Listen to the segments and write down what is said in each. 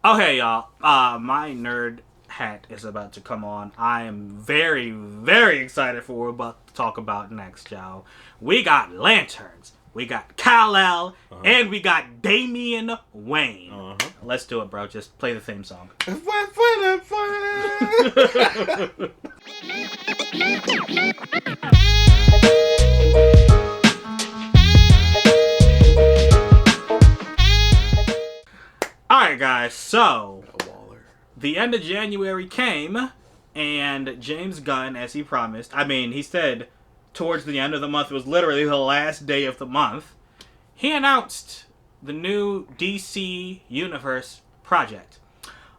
Okay, y'all. My nerd hat is about to come on. I am very, very excited for what we're about to talk about next, y'all. We got lanterns, we got Kal-El, and we got Damian Wayne. Let's do it, bro. Just play the theme song. Alright, guys, so the end of January came, and James Gunn, as he promised, he said towards the end of the month, it was literally the last day of the month, he announced the new DC Universe project.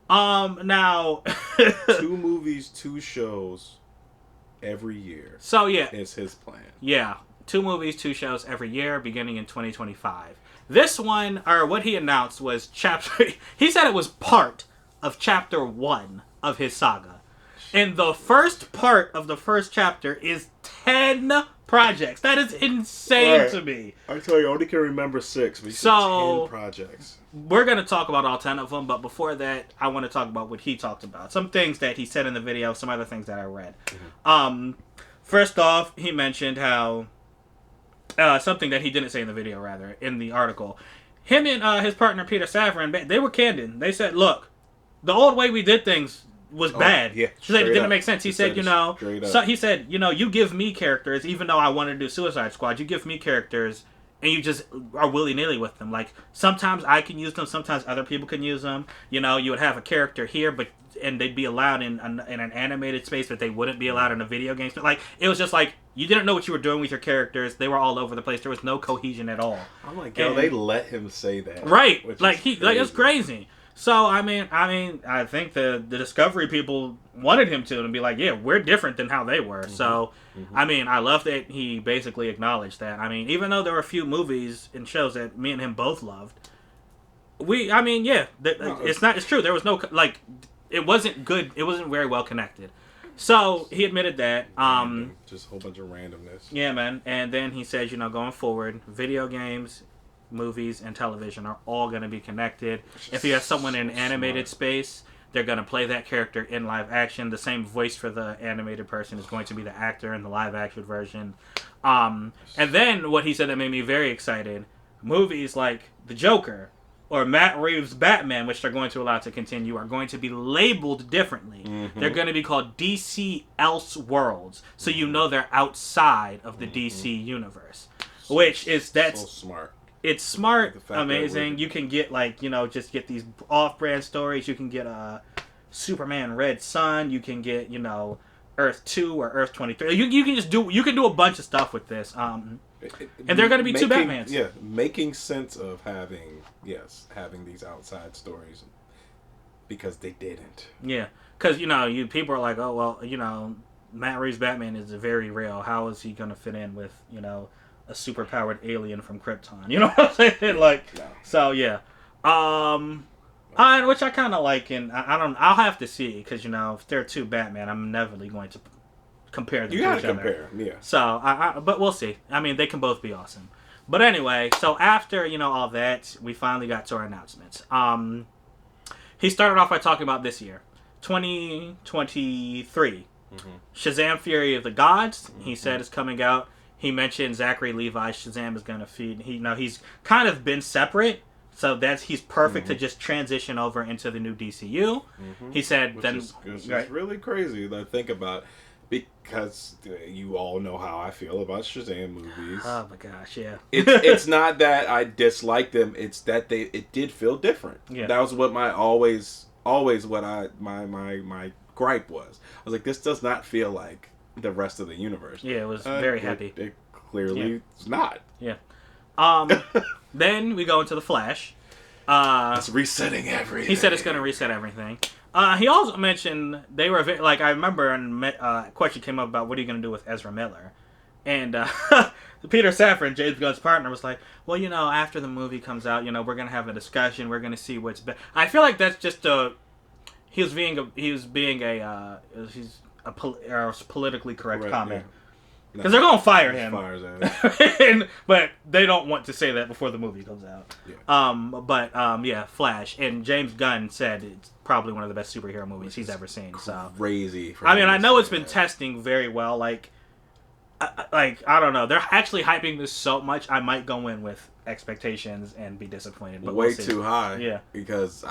Now... 2 movies, 2 shows every year. So, yeah. Is his plan. Yeah. 2 movies, 2 shows every year, beginning in 2025. This one, or what he announced, was chapter... He said it was part of chapter 1 of his saga. And the first part of the first chapter is 10 projects. That is insane to me. I tell you, I only can remember 6, but so 10 projects. We're going to talk about all 10 of them, but before that, I want to talk about what he talked about. Some things that he said in the video, some other things that I read. First off, he mentioned how... something that he didn't say in the video, rather, in the article. Him and his partner, Peter Safran, they were candid. They said, look, the old way we did things was bad. Yeah, it didn't make sense. He said, he said, you give me characters, even though I wanted to do Suicide Squad, you give me characters, and you just are willy-nilly with them. Like, sometimes I can use them, sometimes other people can use them. You would have a character here, and they'd be allowed in an animated space, but they wouldn't be allowed in a video game space. Like, it was just like, you didn't know what you were doing with your characters. They were all over the place. There was no cohesion at all. I'm like, they let him say that. Right. It's crazy. So, I think the Discovery people wanted him to and be like, yeah, we're different than how they were. So, I love that he basically acknowledged that. Even though there were a few movies and shows that me and him both loved, it's true. There was no, it wasn't good. It wasn't very well connected. So, he admitted that. Just a whole bunch of randomness. Yeah, man. And then he says, going forward, video games, movies, and television are all going to be connected. If you have someone in an animated space, they're going to play that character in live action. The same voice for the animated person is going to be the actor in the live action version. And then what he said that made me very excited, movies like The Joker or Matt Reeves' Batman, which they're going to allow to continue, are going to be labeled differently. They're going to be called DC Elseworlds. So they're outside of the DC universe. That's so smart. It's smart, amazing. You can get just get these off-brand stories. You can get a Superman Red Sun. You can get Earth 2 or Earth 23. You can do a bunch of stuff with this. And there are going to be 2 Batmans. Yeah, making sense of having these outside stories because they didn't. Yeah, because people are like, oh well, Matt Reeves' Batman is very real. How is he going to fit in with a superpowered alien from Krypton? You know what I'm saying? So yeah. Which I kind of like, and I'll have to see, because if there are 2 Batman, I'm never going to compare them to each other. You gotta compare, yeah. So, but we'll see. They can both be awesome. But anyway, so after, all that, we finally got to our announcements. He started off by talking about this year, 2023. Shazam! Fury of the Gods, he said, is coming out. He mentioned Zachary Levi's Shazam is going to feed. He's kind of been separate, so he's perfect to just transition over into the new DCU. He said, which is really crazy to think about, because you all know how I feel about Shazam movies. Oh my gosh, yeah. It's not that I dislike them; it's that it did feel different. Yeah. That was what my my gripe was. I was like, this does not feel like the rest of the universe. Yeah, it was very happy. It clearly is not. Yeah. Then we go into the Flash. It's resetting everything. He said it's going to reset everything. He also mentioned they were I remember a question came up about what are you going to do with Ezra Miller, and Peter Safran, James Gunn's partner, was like, well, after the movie comes out, we're going to have a discussion. We're going to see what's best. I feel like that's just he's a politically correct comment. Yeah. Because they're gonna fire him. Fires him. But they don't want to say that before the movie comes out. Yeah. Yeah, Flash. And James Gunn said it's probably one of the best superhero movies he's ever seen. So crazy. I mean, I know it's been testing very well. Like I don't know. They're actually hyping this so much. I might go in with expectations and be disappointed. But way too high. Yeah. Because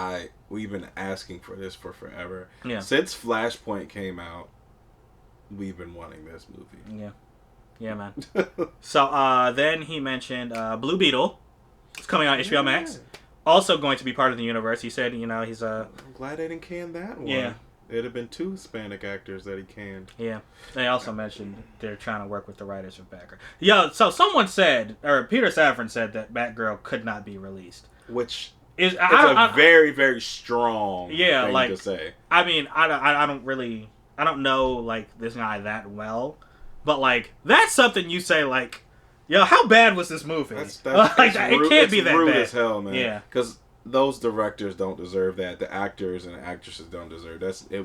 we've been asking for this for forever. Yeah. Since Flashpoint came out, we've been wanting this movie. Yeah. Yeah, man. So then he mentioned Blue Beetle. It's coming out on HBO Max. Also going to be part of the universe. He said, he's I'm glad they didn't can that one. Yeah. It'd have been 2 Hispanic actors that he canned. Yeah. They also mentioned they're trying to work with the writers of Batgirl. Yeah, so someone said, or Peter Safran said that Batgirl could not be released. Which is a very, very strong thing to say. I mean, I don't know, like, this guy that well. But, like, that's something you say, like, yo, how bad was this movie? That's like, it can't be that rude bad. As hell, man. Yeah. Because those directors don't deserve that. The actors and actresses don't deserve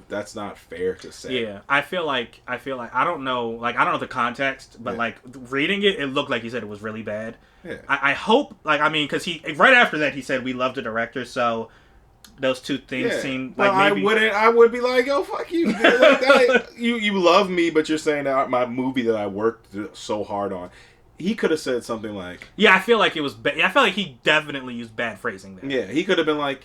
that's not fair to say. Yeah, I feel like I don't know the context, but like reading it looked like he said it was really bad. Yeah. I hope because he right after that he said we love the director, so those two things seem like maybe I would be like, yo, fuck you. Like you love me, but you're saying that my movie that I worked so hard on. He could have said something like... Yeah, I feel like it was... I feel like he definitely used bad phrasing there. Yeah, he could have been like,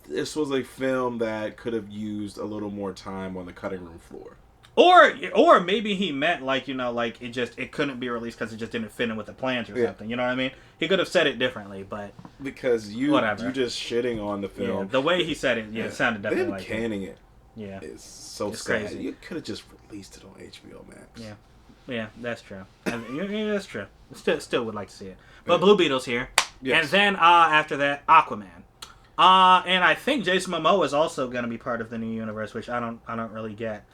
this was a film that could have used a little more time on the cutting room floor. Or maybe he meant it couldn't be released because it just didn't fit in with the plans or something. You know what I mean? He could have said it differently, but... Because you just shitting on the film. Yeah, the way he said it, it sounded definitely like... canning it. Yeah. It's so it's sad. Crazy. You could have just released it on HBO Max. Yeah. Yeah, that's true. Yeah, that's true. Still would like to see it. But Blue Beetle's here. Yes. And then after that, Aquaman. And I think Jason Momoa is also going to be part of the new universe, which I don't really get.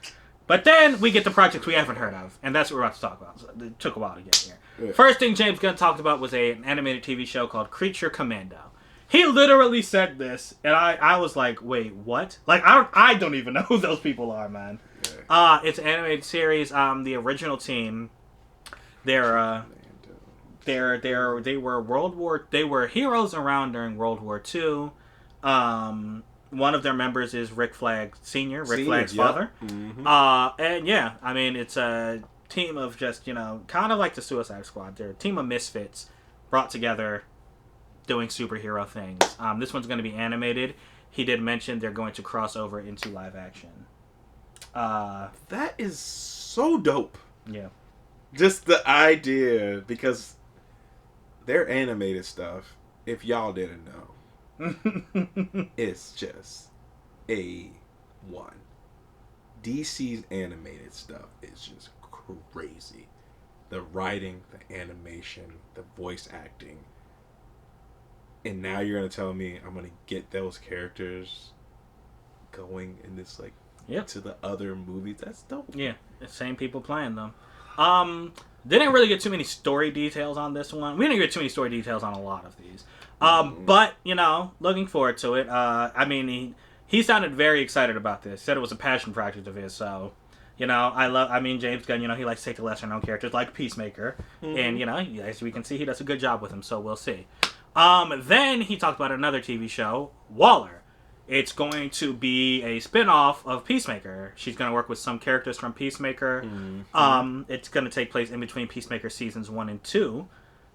But then we get the projects we haven't heard of, and that's what we're about to talk about. So it took a while to get here. Yeah. First thing James Gunn talked about was an animated TV show called Creature Commando. He literally said this, and I was like, wait, what? Like, I don't even know who those people are, man. Yeah. It's an animated series. The original team, they were heroes around during World War II. One of their members is Rick Flag Sr., Rick Flag's father. Mm-hmm. And yeah, I mean, it's a team of just, kind of like the Suicide Squad. They're a team of misfits brought together doing superhero things. This one's going to be animated. He did mention they're going to cross over into live action. That is so dope. Yeah. Just the idea, because their animated stuff, if y'all didn't know, it's just A1. DC's animated stuff is just crazy. The writing, the animation, the voice acting. And now you're going to tell me I'm going to get those characters going in this, to the other movies? That's dope. Yeah, the same people playing them. Didn't really get too many story details on this one. We didn't get too many story details on a lot of these. But, looking forward to it. I mean, he sounded very excited about this. Said it was a passion project of his, so... James Gunn, he likes to take the lesser-known characters like Peacemaker. Mm-hmm. And, as we can see, he does a good job with them, so we'll see. Then he talked about another TV show, Waller. It's going to be a spin-off of Peacemaker. She's going to work with some characters from Peacemaker. Mm-hmm. It's going to take place in between Peacemaker seasons 1 and 2.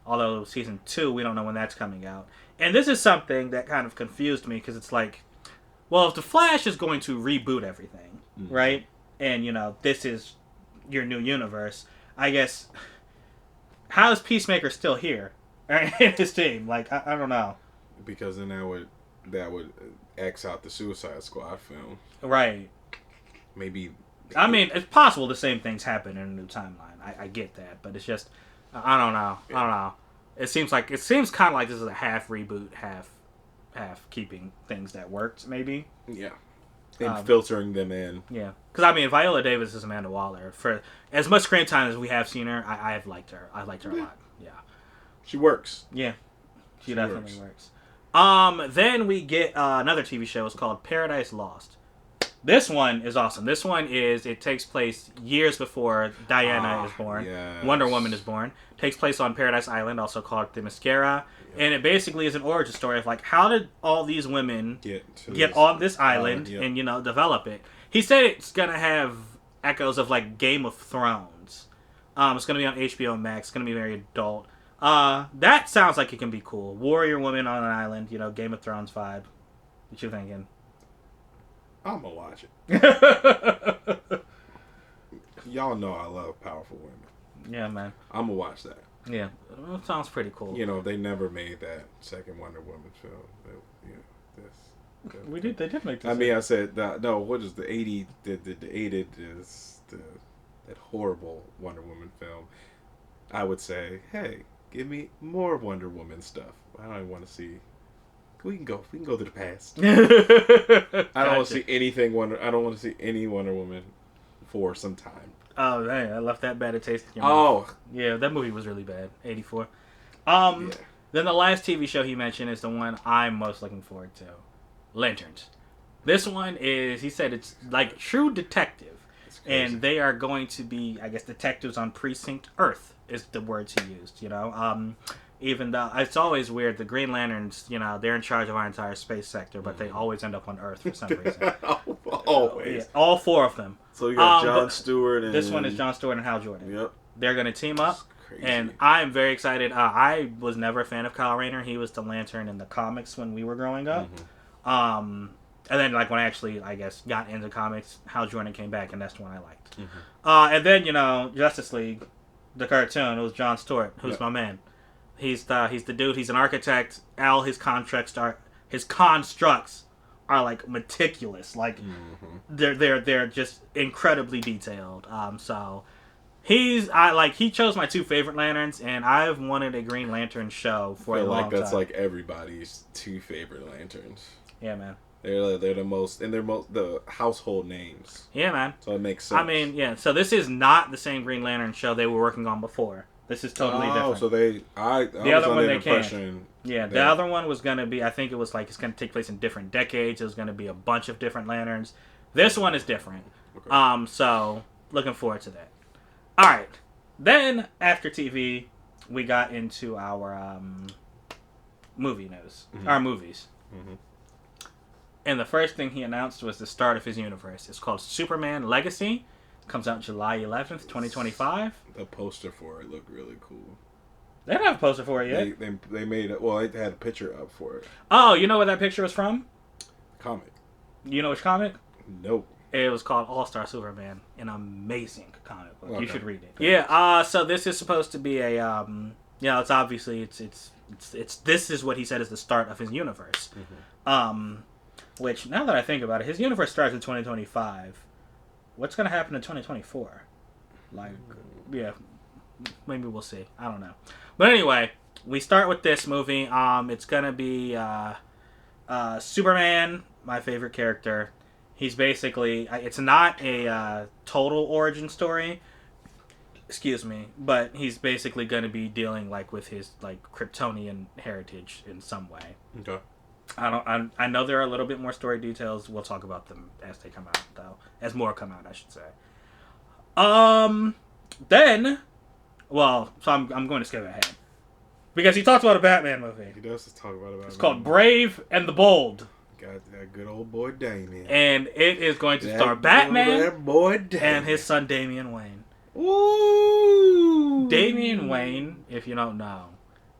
Although season 2, we don't know when that's coming out. And this is something that kind of confused me, because it's like, well, if The Flash is going to reboot everything, mm-hmm. right? And, this is your new universe, I guess, how is Peacemaker still here in his team? Like, I don't know. Because then that would X out the Suicide Squad film. Right. Maybe. I mean, it's possible the same things happen in a new timeline. I get that, but it's just, I don't know. Yeah. I don't know. It seems kind of like this is a half reboot, half keeping things that worked, maybe. Yeah. And filtering them in. Yeah. Because, Viola Davis is Amanda Waller. For as much screen time as we have seen her, I have liked her. I liked her a lot. Yeah. She works. Yeah. She definitely works. Then we get another TV show. It's called Paradise Lost. This one is awesome. This one it takes place years before Diana is born. Yes. Wonder Woman is born. Takes place on Paradise Island, also called the Mascara. And it basically is an origin story of like how did all these women get on this island and develop it. He said it's gonna have echoes of like Game of Thrones. It's gonna be on HBO Max. It's gonna be very adult. That sounds like it can be cool. Warrior woman on an island, Game of Thrones vibe. What you thinking? I'm gonna watch it. Y'all know I love powerful women. Yeah, man. I'm gonna watch that. Yeah, it sounds pretty cool. They never made that second Wonder Woman film. They did make this. I mean, I said no. What is the 80? The 80 is that horrible Wonder Woman film. I would say, hey, give me more Wonder Woman stuff. I don't want to see. We can go to the past. I don't want to see anything I don't want to see any Wonder Woman for some time. Oh man, I left that bad a taste in your mouth. Yeah, that movie was really bad. 84. Then the last TV show he mentioned is the one I'm most looking forward to. Lanterns. This one is, he said it's like True Detective. And they are going to be, I guess, detectives on Precinct Earth is the words he used, Even though it's always weird, the Green Lanterns, they're in charge of our entire space sector, but they always end up on Earth for some reason. Always. Yeah, all four of them. So you got Jon Stewart and... This one is Jon Stewart and Hal Jordan. Yep. They're going to team up, and I'm very excited. I was never a fan of Kyle Rayner. He was the Lantern in the comics when we were growing up. And then, like, when I actually, I guess, got into comics, Hal Jordan came back, and that's the one I liked. And then, Justice League, the cartoon, it was Jon Stewart, who's my man. He's the dude. He's an architect. All his constructs are like meticulous. Like they're just incredibly detailed. So he chose my two favorite lanterns, and I've wanted a Green Lantern show for a long time. That's like everybody's two favorite lanterns. Yeah, man. They're the most, and they're the household names. Yeah, man. So it makes sense. I mean, yeah. So this is not the same Green Lantern show they were working on before. This is totally different. Oh, so the other one they can't. Yeah, the other one was going to be, I think it was like, it's going to take place in different decades. It was going to be a bunch of different lanterns. This one is different. Okay. So, looking forward to that. Alright. Then, after TV, we got into our movie news. Our movies. And the first thing he announced was the start of his universe. It's called Superman Legacy. Comes out July 11th, 2025. The poster for it looked really cool. They don't have a poster for it yet. They made it. Well, they had a picture up for it. Oh, you know where that picture was from? Comic. You know which comic? Nope. It was called All-Star Superman. An amazing comic book. Okay. You should read it. Okay. Yeah. So this is supposed to be a. It's obviously it's this is what he said is the start of his universe. Which now that I think about it, his universe starts in 2025. What's going to happen in 2024? Like, yeah, maybe we'll see. I don't know. But anyway, we start with this movie. It's going to be Superman, my favorite character. He's basically, it's not a total origin story, but he's basically going to be dealing like with his like Kryptonian heritage in some way. Okay. I know there are a little bit more story details. We'll talk about them as they come out, though. As more come out, I should say. Then, so I'm going to skip ahead because he talks about a Batman movie. He does talk about it. It's called Brave and the Bold. Got that good old boy Damian, and it is going to star Batman and his son Damian Wayne. Ooh, Damian Wayne, if you don't know,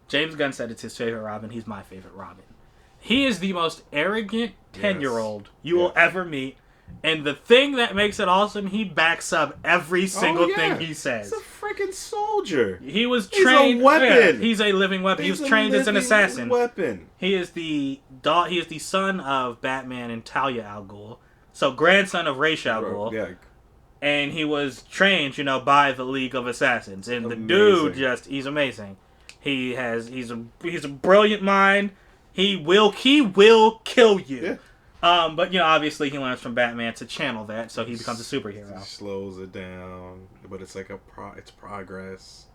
James Gunn said it's his favorite Robin. He's my favorite Robin. He is the most arrogant 10-year-old you will ever meet. And the thing that makes it awesome, he backs up every single thing he says. He's a freaking soldier. He was trained. He's a weapon. Yeah, he's a living weapon. He was trained as an assassin. Weapon. He is the son of Batman and Talia al Ghul. So grandson of Ra's al Ghul. Yeah. And he was trained, by the League of Assassins. And the dude he's amazing. He's a brilliant mind. He will kill you. Yeah. But obviously he learns from Batman to channel that, so he becomes a superhero. He slows it down, but it's like it's progress.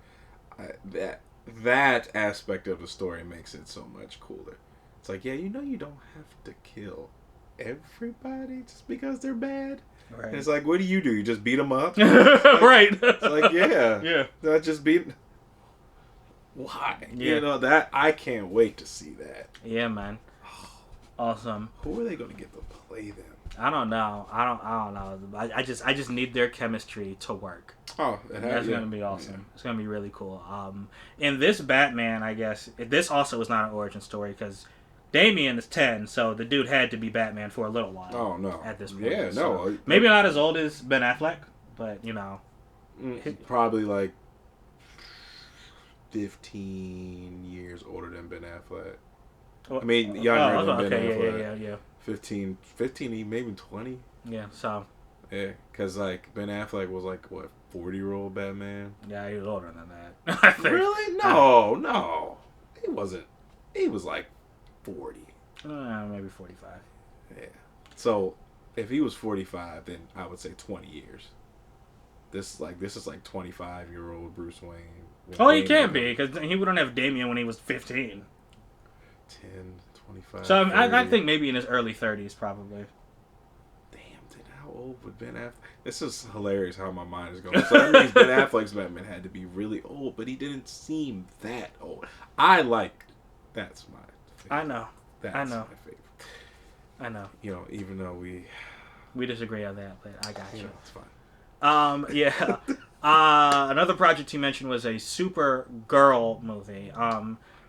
That aspect of the story makes it so much cooler. It's like, you don't have to kill everybody just because they're bad. Right. And it's like, what do? You just beat them up? Right. It's like, yeah. Yeah. That just beat. Why? Yeah. You know, that I can't wait to see that. Yeah, man. Awesome. Who are they going to get to play them? I don't know. I don't know. I just need their chemistry to work. Oh, that's gonna be awesome. Yeah. It's gonna be really cool. In this Batman, I guess this also is not an origin story because Damian is 10, so the dude had to be Batman for a little while. Oh no! At this point, yeah, so no. Maybe not as old as Ben Affleck, but you know, probably like 15 years older than Ben Affleck. I mean, younger than Ben Affleck. Yeah. 15, maybe 20. Yeah, so. Yeah, because, like, Ben Affleck was, like, what, 40-year-old Batman? Yeah, he was older than that. I think. Really? No. He wasn't. He was, like, 40. Maybe 45. Yeah. So, if he was 45, then I would say 20 years. This is like 25-year-old Bruce Wayne. Oh, he can't be, because he wouldn't have Damian when he was 15. 10, 25. So I think maybe in his early 30s, probably. Damn, then how old would Ben Affleck? This is hilarious how my mind is going. So that means Ben Affleck's Batman had to be really old, but he didn't seem that old. That's my favorite. I know. That's I know. my favorite. I know. You know, even though we disagree on that, but I got you. It's fine. Yeah. Another project you mentioned was a Supergirl movie.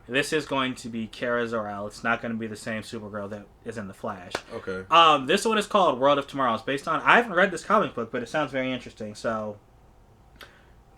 This is going to be Kara Zor-El. It's not going to be the same Supergirl that is in The Flash. Okay. This one is called World of Tomorrow. It's based on... I haven't read this comic book, but it sounds very interesting. So,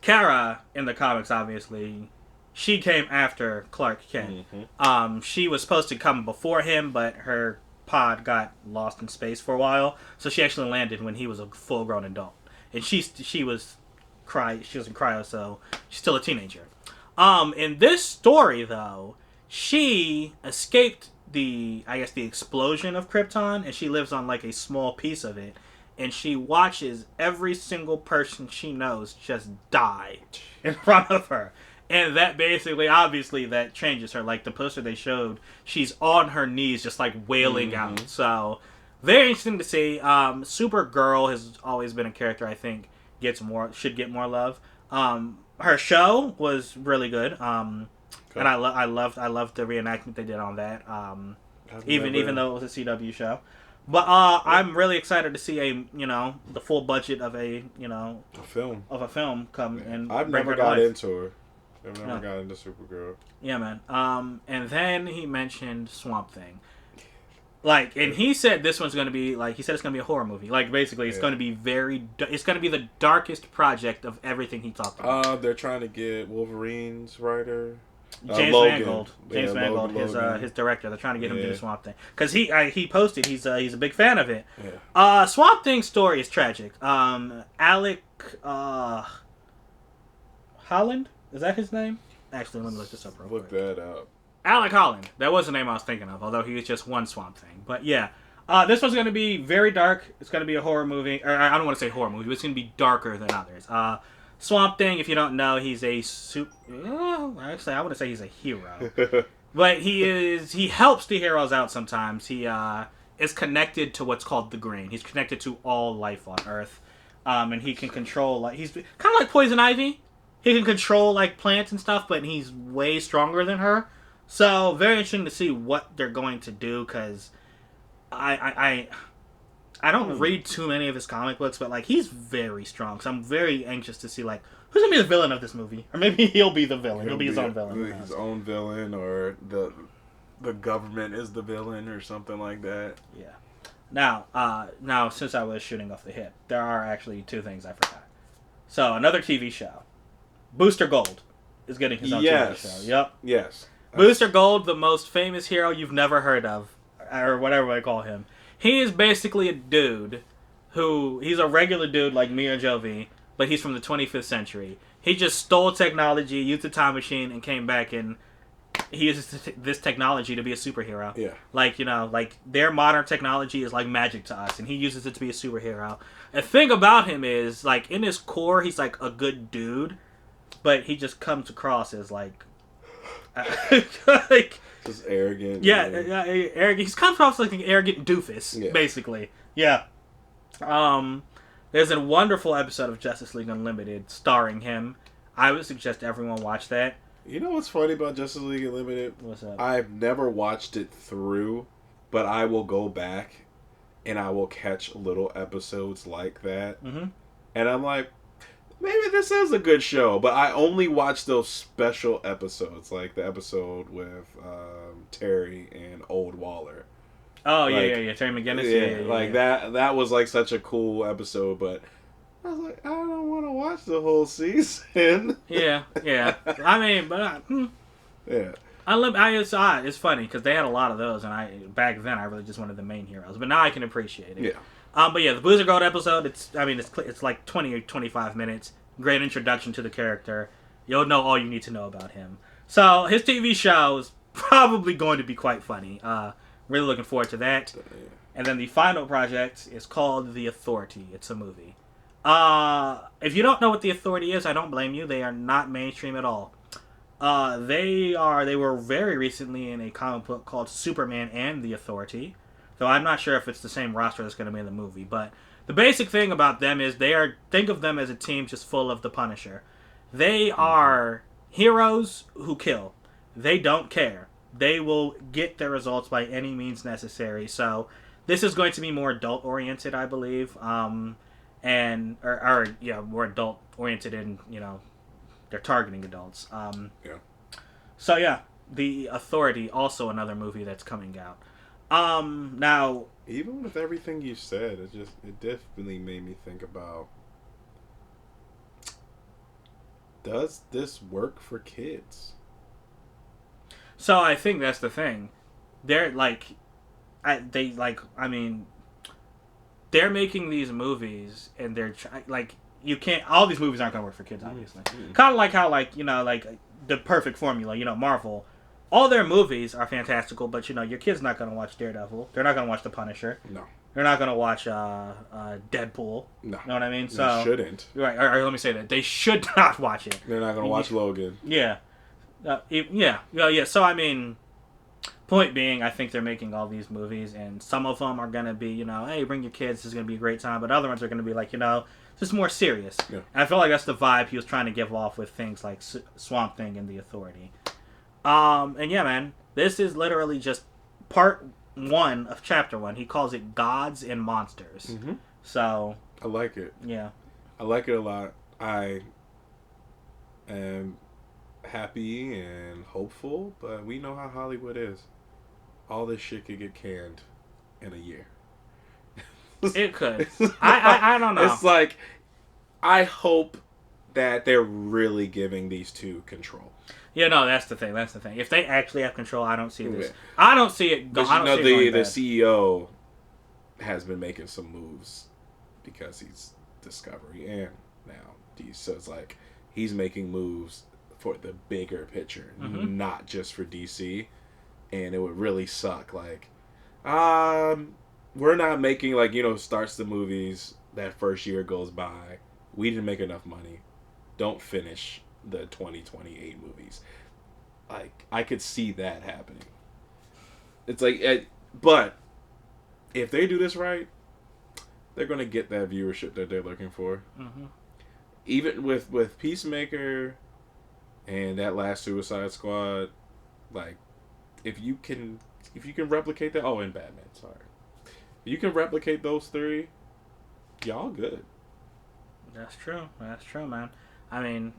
Kara, in the comics, obviously, she came after Clark Kent. Mm-hmm. She was supposed to come before him, but her pod got lost in space for a while. So she actually landed when he was a full-grown adult. And she was in cryo, so she's still a teenager. In this story, though, she escaped the explosion of Krypton, and she lives on, like, a small piece of it, and she watches every single person she knows just die in front of her. And that basically, obviously, that changes her. Like, the poster they showed, she's on her knees just, like, wailing out. So, very interesting to see. Supergirl has always been a character I think should get more love. Her show was really good, and I loved the reenactment they did on that. Even though it was a CW show, but I'm really excited to see the full budget of a film come and I've never got into her. I've never got into Supergirl. Yeah, man. And then he mentioned Swamp Thing. Like, and he said this one's going to be, like, he said it's going to be a horror movie. Like, basically, it's going to be it's going to be the darkest project of everything he talked about. They're trying to get Wolverine's writer. James Mangold. His director. They're trying to get him to do Swamp Thing. Because he posted, he's a big fan of it. Yeah. Swamp Thing's story is tragic. Alec, Holland? Is that his name? Actually, let me look this up real quick. Look that up. Alec Holland. That was the name I was thinking of, although he was just one Swamp Thing. But yeah, this one's going to be very dark. It's going to be a horror movie. Or I don't want to say horror movie, but it's going to be darker than others. Swamp Thing, if you don't know, he's a actually, I wouldn't say he's a hero. But he helps the heroes out sometimes. He is connected to what's called the Green. He's connected to all life on Earth. And he can control, like, he's kind of like Poison Ivy. He can control, like, plants and stuff, but he's way stronger than her. So, very interesting to see what they're going to do, because I don't read too many of his comic books, but, like, he's very strong. So I'm very anxious to see, like, who's going to be the villain of this movie? Or maybe he'll be the villain. He'll be his own villain. His own villain, or the government is the villain, or something like that. Yeah. Now, since I was shooting off the hip, there are actually two things I forgot. So, another TV show. Booster Gold is getting his own TV show. Yep. Yes. Booster Gold, the most famous hero you've never heard of, or whatever I call him. He is basically a dude he's a regular dude like me or Jovi, but he's from the 25th century. He just stole technology, used a time machine, and came back, and he uses this technology to be a superhero. Yeah. Like their modern technology is like magic to us, and he uses it to be a superhero. The thing about him is, like, in his core, he's like a good dude, but he just comes across as like Just arrogant. Yeah, arrogant. He's kind of off like an arrogant doofus, basically. Yeah. There's a wonderful episode of Justice League Unlimited starring him. I would suggest everyone watch that. You know what's funny about Justice League Unlimited? What's up? I've never watched it through, but I will go back and I will catch little episodes like that. Mm-hmm. And I'm like, maybe this is a good show, but I only watch those special episodes, like the episode with Terry and Old Waller. Oh, like, yeah. Terry McGinnis. Yeah, like that was like such a cool episode, but I was like, I don't want to watch the whole season. Yeah. I mean, but yeah. It's funny because they had a lot of those, and back then I really just wanted the main heroes, but now I can appreciate it. Yeah. But yeah, the Boozer Gold episode. It's like 20 or 25 minutes. Great introduction to the character. You'll know all you need to know about him. So his TV show is probably going to be quite funny. Really looking forward to that. And then the final project is called The Authority. It's a movie. If you don't know what The Authority is, I don't blame you. They are not mainstream at all. They were very recently in a comic book called Superman and the Authority. Though I'm not sure if it's the same roster that's going to be in the movie. But the basic thing about them is think of them as a team just full of the Punisher. They are heroes who kill. They don't care. They will get their results by any means necessary. So this is going to be more adult oriented, I believe. More adult oriented in, they're targeting adults. So yeah, The Authority, also another movie that's coming out. Now, even with everything you said, it definitely made me think about, does this work for kids? So I think that's the thing. They're making these movies, and you can't. All these movies aren't gonna work for kids, obviously. Mm-hmm. Kind of like how the perfect formula. Marvel, all their movies are fantastical, but your kid's not gonna watch Daredevil. They're not gonna watch The Punisher. No. They're not gonna watch Deadpool. No. You know what I mean? So they shouldn't. Right. Or let me say that they should not watch it. They're not gonna watch Logan. Yeah. So I mean, point being, I think they're making all these movies, and some of them are gonna be, hey, bring your kids. This is gonna be a great time. But other ones are gonna be like, just more serious. Yeah. And I feel like that's the vibe he was trying to give off with things like Swamp Thing and The Authority. And yeah, man, this is literally just part 1 of chapter 1. He calls it Gods and Monsters. Mm-hmm. So I like it. Yeah, I like it a lot. I am happy and hopeful, but we know how Hollywood is. All this shit could get canned in a year. It could. I don't know. It's like, I hope that they're really giving these two control. Yeah, no, that's the thing. If they actually have control, I don't see this. I don't see it. The CEO has been making some moves because he's Discovery and now DC. So it's like he's making moves for the bigger picture, not just for DC. And it would really suck. Like, we're not making, starts the movies, that first year goes by, we didn't make enough money, don't finish the 2028 movies. Like, I could see that happening. It's like, but if they do this right, they're going to get that viewership that they're looking for. Mm-hmm. Even with Peacemaker and that last Suicide Squad, like, if you can replicate that, and Batman, sorry. If you can replicate those 3, y'all good. That's true, man. I mean,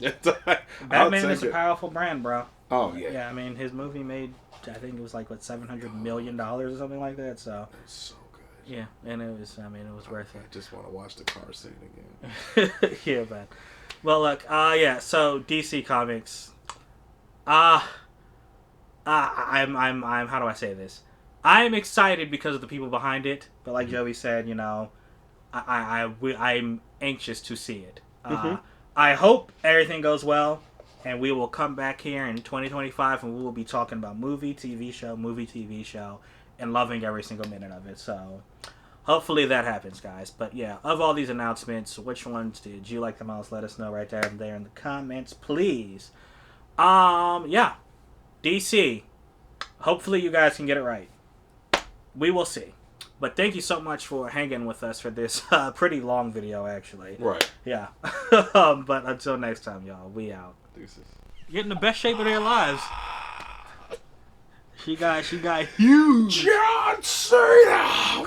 Batman is a powerful brand, bro. Oh, yeah. Yeah, I mean, his movie made, I think it was $700 million or something like that, so. It's so good. Yeah, and it was worth it. I just want to watch the car scene again. Yeah, man. Well, look, so DC Comics, I'm how do I say this? I'm excited because of the people behind it, but like Joey said, I'm anxious to see it. I hope everything goes well, and we will come back here in 2025, and we will be talking about movie, TV show, and loving every single minute of it. So hopefully that happens, guys. But yeah, of all these announcements, which ones did you like the most? Let us know right there in the comments, please. Yeah. DC, Hopefully you guys can get it right. We will see. But thank you so much for hanging with us for this pretty long video, actually. Right. Yeah. But until next time, y'all, we out. Deuces. Getting the best shape of their lives. She got huge. John Cena!